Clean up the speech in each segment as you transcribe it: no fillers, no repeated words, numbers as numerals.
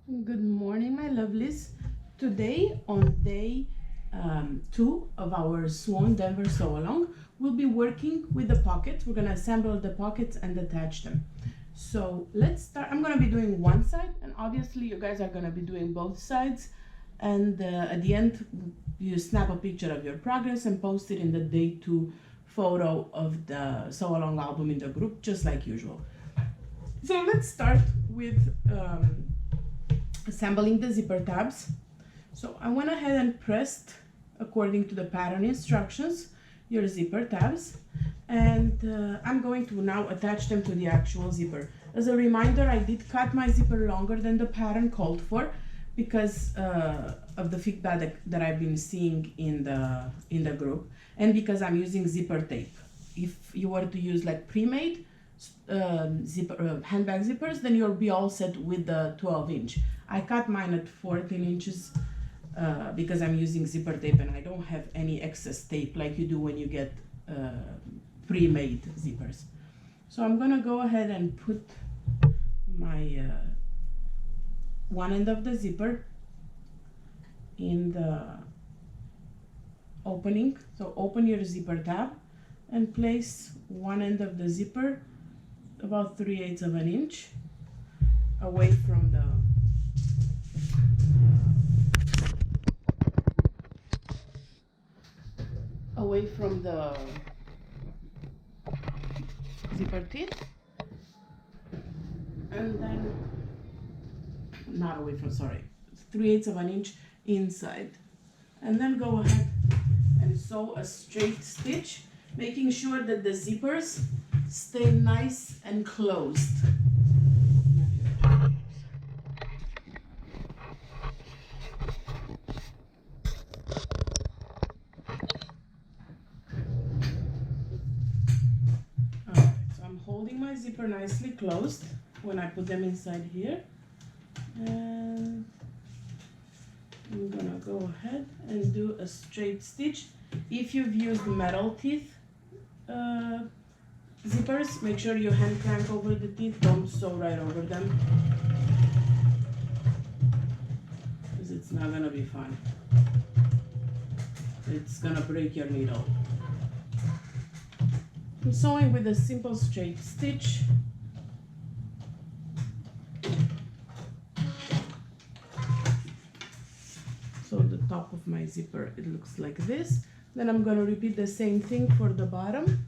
Good morning, my lovelies. Today, on day 2 of our Swoon Denver SAL, we'll be working with the pockets. We're going to assemble the pockets and attach them. So let's start. I'm going to be doing one side, and obviously you guys are going to be doing both sides. And at the end, you snap a picture of your progress and post it in the day 2 photo of the SAL album in the group, just like usual. So let's start with assembling the zipper tabs. So I went ahead and pressed according to the pattern instructions your zipper tabs, and I'm going to now attach them to the actual zipper. As a reminder, I did cut my zipper longer than the pattern called for because of the feedback that I've been seeing in the group, and because I'm using zipper tape. If you were to use like pre-made handbag zippers, then you'll be all set with the 12-inch. I cut mine at 14 inches because I'm using zipper tape and I don't have any excess tape like you do when you get pre-made zippers. So I'm gonna go ahead and put my one end of the zipper in the opening. So open your zipper tab and place one end of the zipper about 3/8 of an inch away from the zipper teeth, and then not away from, sorry, 3/8 of an inch inside, and then go ahead and sew a straight stitch, making sure that the zippers stay nice and closed. Alright, so I'm holding my zipper nicely closed when I put them inside here, and I'm gonna go ahead and do a straight stitch. If you've used metal teeth zippers, make sure you hand crank over the teeth, don't sew right over them, because it's not gonna be fun. It's gonna break your needle. I'm sewing with a simple straight stitch. So the top of my zipper, it looks like this. Then I'm gonna repeat the same thing for the bottom.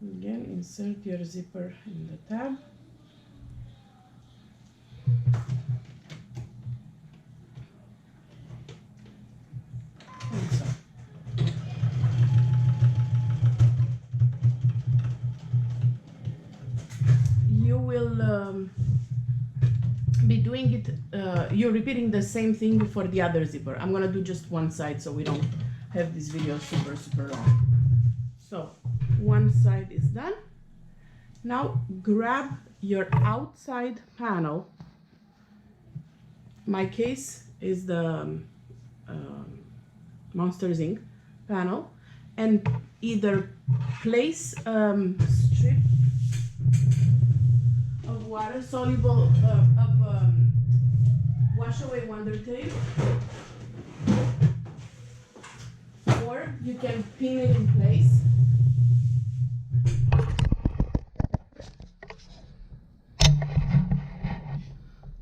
Again, insert your zipper in the tab. And so. You will be doing it, you're repeating the same thing for the other zipper. I'm gonna do just one side so we don't have this video super long. So one side is done. Now grab your outside panel. My case is the Monsters Inc. panel, and either place strip of water soluble wash away wonder tape, or you can pin it in place.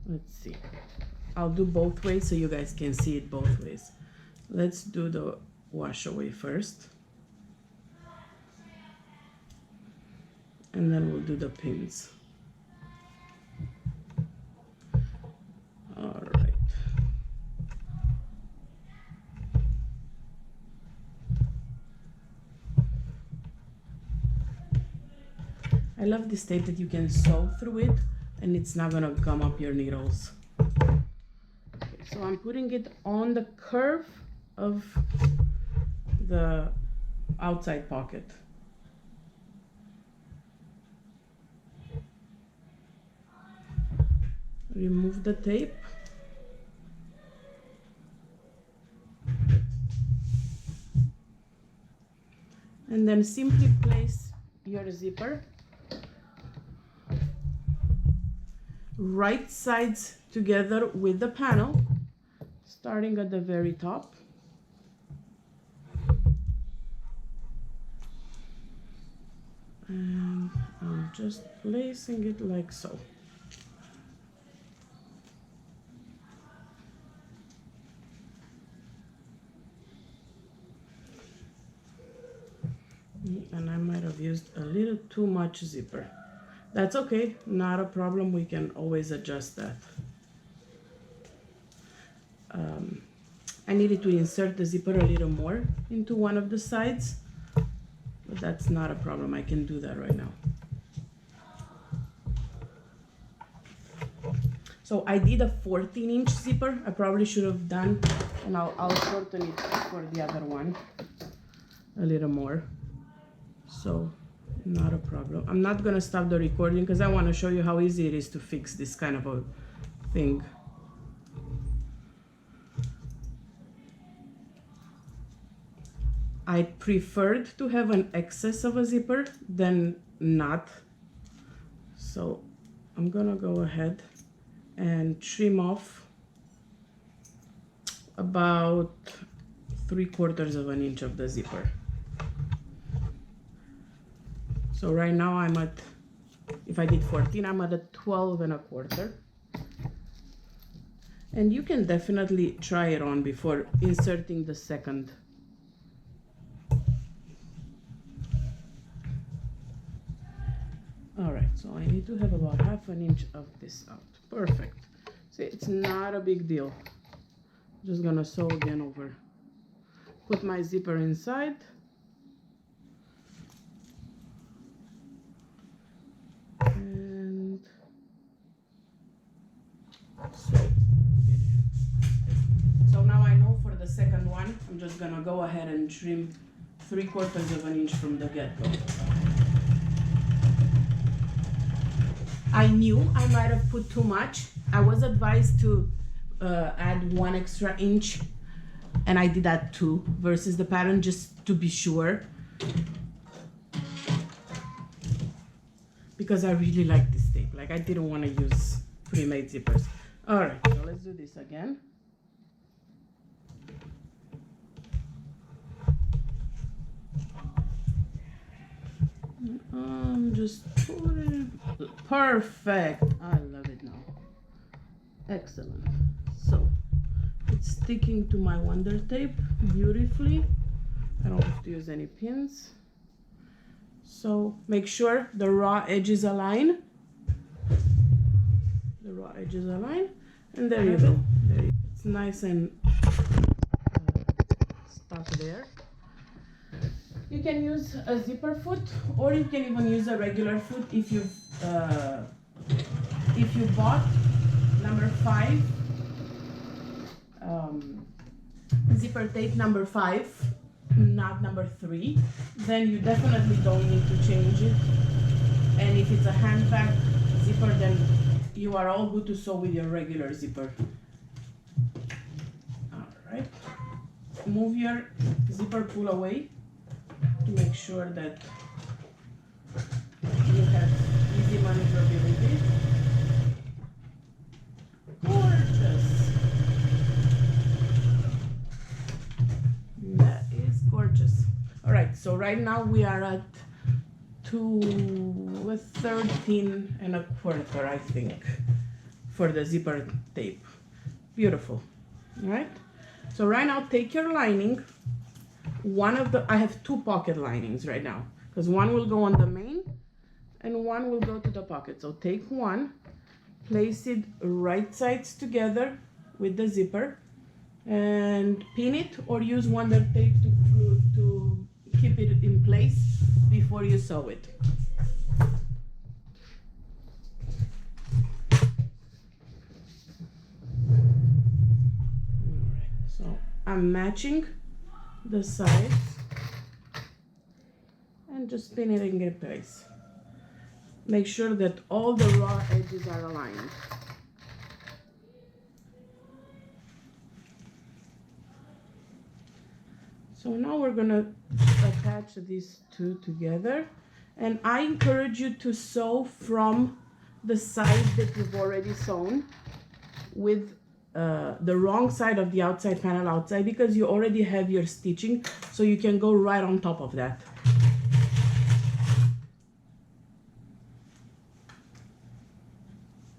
Let's see, I'll do both ways so you guys can see it both ways. Let's do the wash away first, and then we'll do the pins. All right. I love this tape that you can sew through it and it's not gonna gum up your needles. Okay, so I'm putting it on the curve of the outside pocket. Remove the tape. And then simply place your zipper right sides together with the panel, starting at the very top. And I'm just placing it like so. And I might have used a little too much zipper. That's okay, not a problem. We can always adjust that. I needed to insert the zipper a little more into one of the sides, but that's not a problem. I can do that right now. So I did a 14-inch zipper. I probably should have done, and I'll shorten it for the other one a little more. So not a problem. I'm not gonna stop the recording because I want to show you how easy it is to fix this kind of a thing. I preferred to have an excess of a zipper than not. So I'm gonna go ahead and trim off about 3/4 of an inch of the zipper. So right now I'm at, if I did 14, I'm at a 12 1/4. And you can definitely try it on before inserting the second. All right, so I need to have about 1/2 inch of this out. Perfect. See, it's not a big deal. Just gonna sew again over. Put my zipper inside. And sew. So now I know for the second one, I'm just gonna go ahead and trim 3/4 of an inch from the get-go. I knew I might have put too much. I was advised to add 1 extra inch, and I did that too, versus the pattern, just to be sure. Because I really like this tape. Like, I didn't want to use pre-made zippers. All right, so let's do this again. Just put it. Perfect. I love it now. Excellent. So it's sticking to my Wonder Tape beautifully. I don't have to use any pins. So make sure the raw edges align. The raw edges align, and there you go. There you go. It's nice and stuck there. You can use a zipper foot, or you can even use a regular foot if you bought number 5 zipper tape number 5, not number 3, then you definitely don't need to change it. And if it's a hand pack zipper, then you are all good to sew with your regular zipper. All right, move your zipper pull away to make sure that you have easy maneuverability. Gorgeous. That is gorgeous. All right, so right now we are at 13 1/4, I think, for the zipper tape. Beautiful. All right, so right now take your lining. I have 2 pocket linings right now, because one will go on the main and one will go to the pocket. So take one, place it right sides together with the zipper, and pin it, or use Wonder Tape to keep it in place before you sew it. Alright, so I'm matching the sides and just pin it in place. Make sure that all the raw edges are aligned. So now we're gonna attach these two together, and I encourage you to sew from the side that you've already sewn with the wrong side of the outside panel outside, because you already have your stitching, so you can go right on top of that.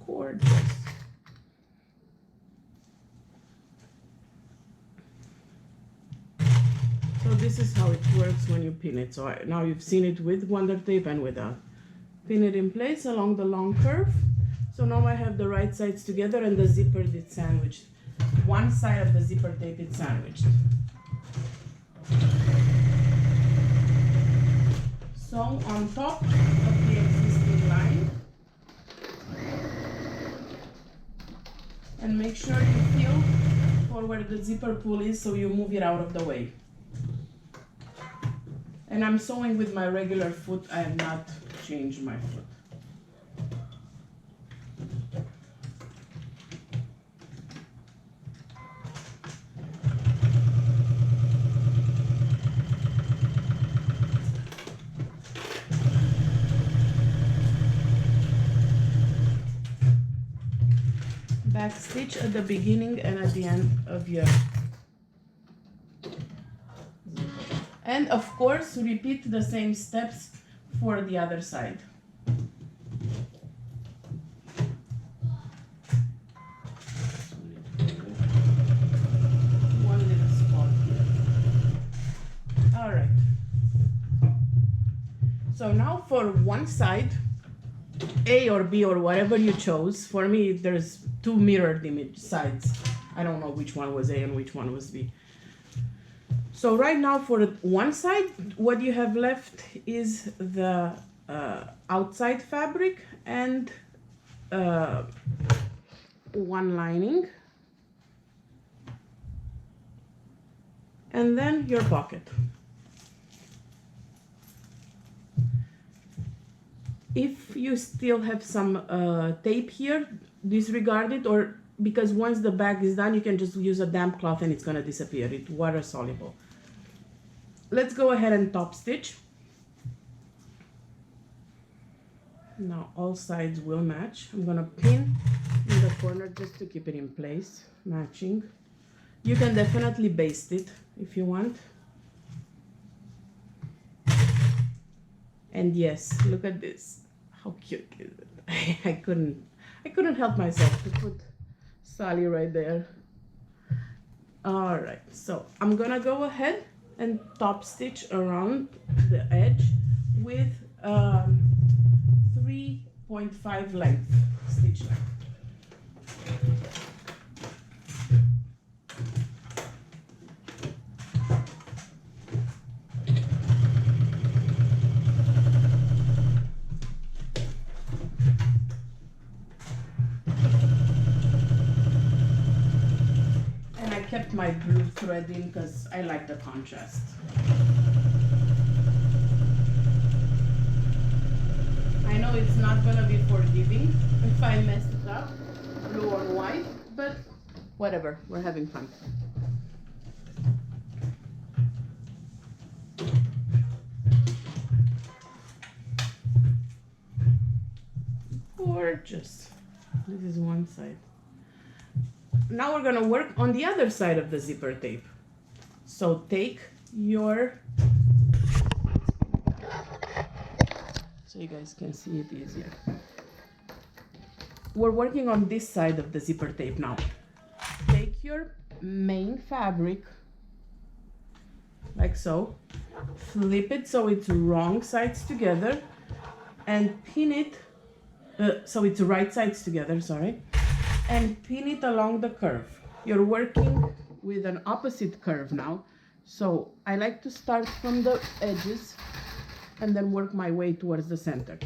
Gorgeous. So this is how it works when you pin it. So now you've seen it with Wonder Tape and without. Pin it in place along the long curve. So now I have the right sides together and the zipper is sandwiched. One side of the zipper tape is sandwiched. So on top of the existing line, and make sure you feel for where the zipper pull is so you move it out of the way. And I'm sewing with my regular foot. I have not changed my foot. Back stitch at the beginning and at the end of your zipper. And of course, repeat the same steps for the other side. One little spot here. All right. So now for one side, A or B or whatever you chose. For me, there's two mirrored image sides. I don't know which one was A and which one was B. So right now for one side, what you have left is the outside fabric and one lining. And then your pocket. If you still have some tape here, disregard it, or because once the bag is done, you can just use a damp cloth and it's gonna disappear. It's water soluble. Let's go ahead and top stitch. Now all sides will match. I'm gonna pin in the corner just to keep it in place, matching. You can definitely baste it if you want. And yes, look at this. How cute is it? I couldn't help myself to put Sally right there. All right, so I'm gonna go ahead and top stitch around the edge with 3.5 length stitch length. Kept my blue thread in because I like the contrast. I know it's not gonna be forgiving if I mess it up, blue on white, but whatever, we're having fun. Gorgeous. This is one side. Now we're gonna work on the other side of the zipper tape. So take your, so you guys can see it easier. We're working on this side of the zipper tape now. Take your main fabric, like so, flip it so it's wrong sides together, and pin it, so it's right sides together, sorry. And pin it along the curve. You're working with an opposite curve now. So I like to start from the edges and then work my way towards the center.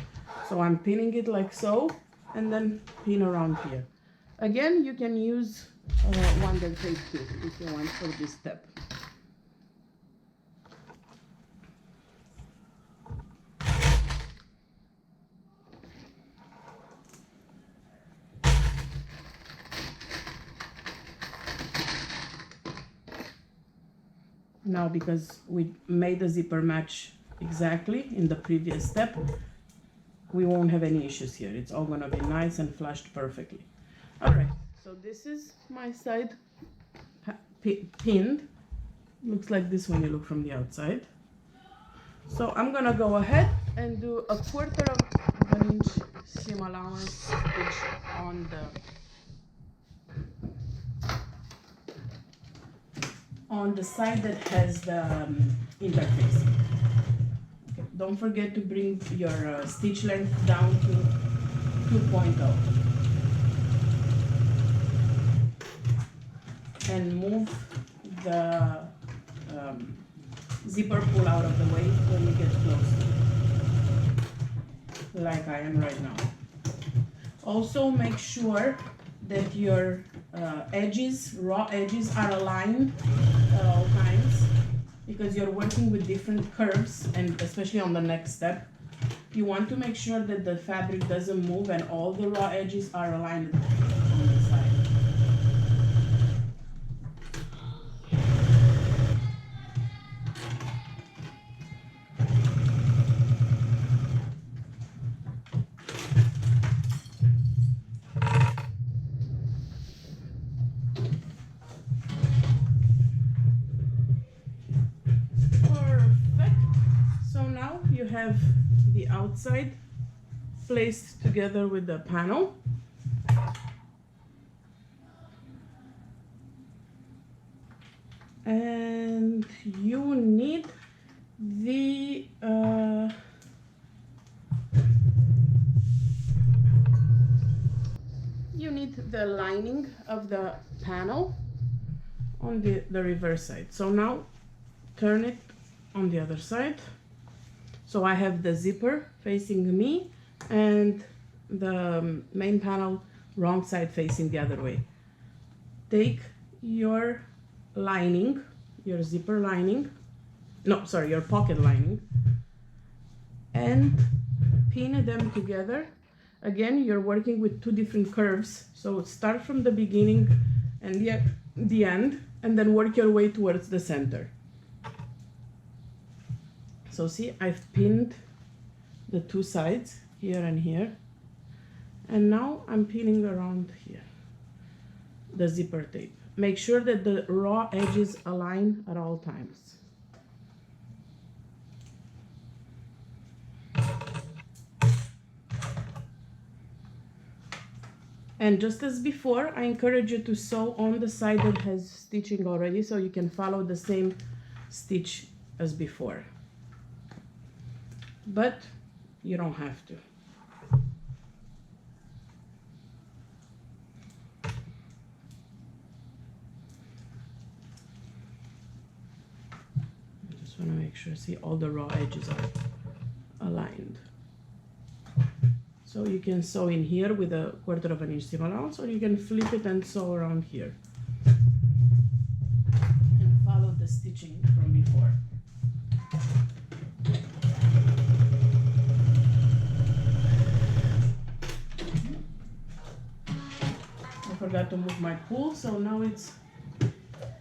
So I'm pinning it like so and then pin around here. Again, you can use Wonder Tape too if you want for this step. Now, because we made the zipper match exactly in the previous step, we won't have any issues here. It's all gonna be nice and flushed perfectly. All right, so this is my side pinned. Looks like this when you look from the outside. So I'm gonna go ahead and do a 1/4 inch seam allowance stitch on the side that has the interface. Okay. Don't forget to bring your stitch length down to 2.0 and move the zipper pull out of the way when you get close, like I am right now. Also make sure that your raw edges are aligned at all times, because you're working with different curves, and especially on the next step, you want to make sure that the fabric doesn't move and all the raw edges are aligned on the side. Have the outside placed together with the panel, and you need the lining of the panel on the reverse side. So now turn it on the other side. So I have the zipper facing me and the main panel wrong side facing the other way. Take your lining, your zipper lining, your pocket lining, and pin them together. Again, you're working with two different curves, so start from the beginning and the end, and then work your way towards the center. So see, I've pinned the two sides, here and here, and now I'm pinning around here the zipper tape. Make sure that the raw edges align at all times. And just as before, I encourage you to sew on the side that has stitching already, so you can follow the same stitch as before. But you don't have to. I just want to make sure, see, all the raw edges are aligned. So you can sew in here with a 1/4 inch seam allowance, or you can flip it and sew around here. And follow the stitching from before. Forgot to move my pull, so now it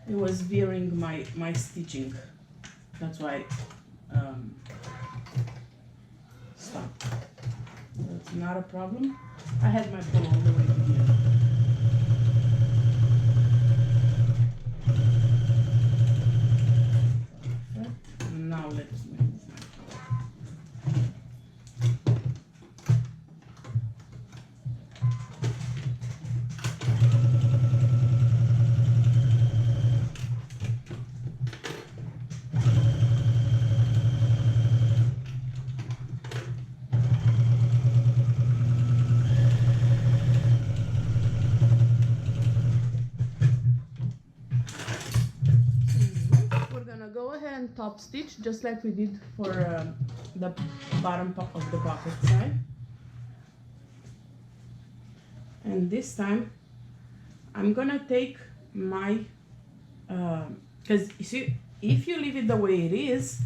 was veering my stitching. That's why stopped. That's not a problem. I had my pull all the way to here. Perfect. Now let's move my pull. Go ahead and top stitch just like we did for the bottom of the pocket side, and this time I'm gonna take my because you see, if you leave it the way it is,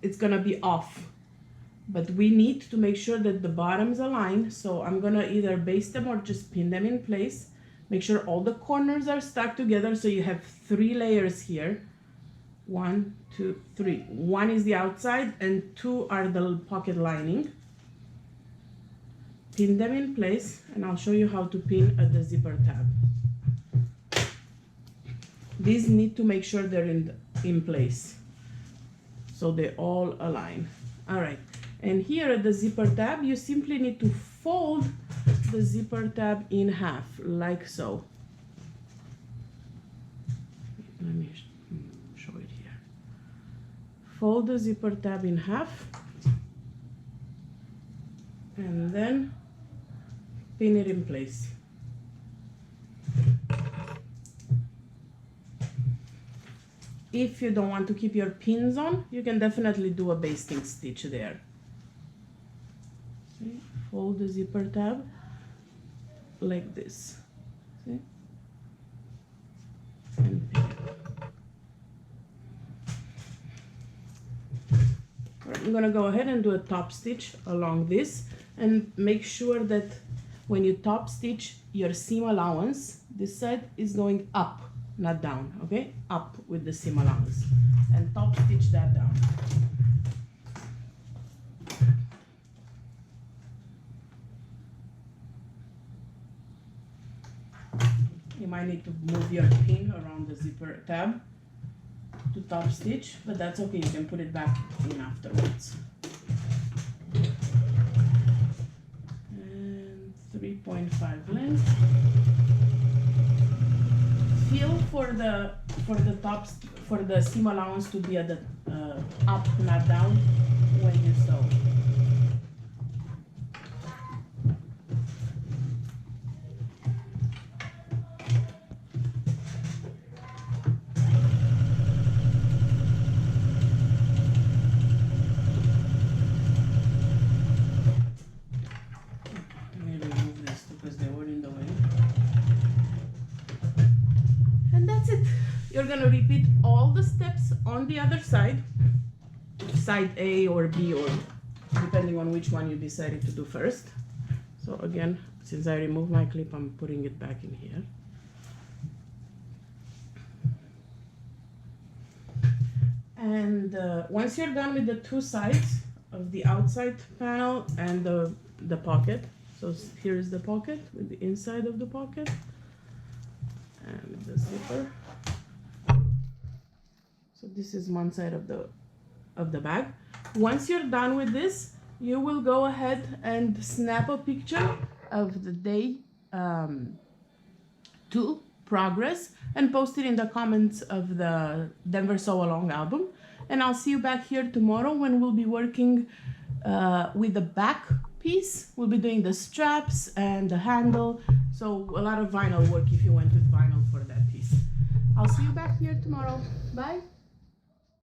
it's gonna be off, but we need to make sure that the bottoms align. So I'm gonna either baste them or just pin them in place. Make sure all the corners are stuck together, so you have 3 layers here. 1, 2, 3. 1 is the outside and 2 are the pocket lining. pin them in place, and I'll show you how to pin at the zipper tab. These need to make sure they're in place, so they all align. All right, and here at the zipper tab, you simply need to fold the zipper tab in half, like so. Let me show it here. Fold the zipper tab in half, and then pin it in place. If you don't want to keep your pins on, you can definitely do a basting stitch there. See? Fold the zipper tab like this. See? And pin it. I'm gonna go ahead and do a top stitch along this, and make sure that when you top stitch your seam allowance, this side is going up, not down, okay? Up with the seam allowance, and top stitch that down. You might need to move your pin around the zipper tab to top stitch, but that's okay, you can put it back in afterwards. And 3.5 length. Feel for the tops, for the seam allowance to be at the up, not down when you sew. You're gonna repeat all the steps on the other side, side A or B, or depending on which one you decided to do first. So again, since I removed my clip, I'm putting it back in here. And once you're done with the two sides of the outside panel and the pocket, so here's the pocket with the inside of the pocket and the zipper. So this is one side of the bag. Once you're done with this, you will go ahead and snap a picture of the day 2 progress and post it in the comments of the Denver Sew Along album. And I'll see you back here tomorrow when we'll be working with the back piece. We'll be doing the straps and the handle. So a lot of vinyl work if you went with vinyl for that piece. I'll see you back here tomorrow. Bye.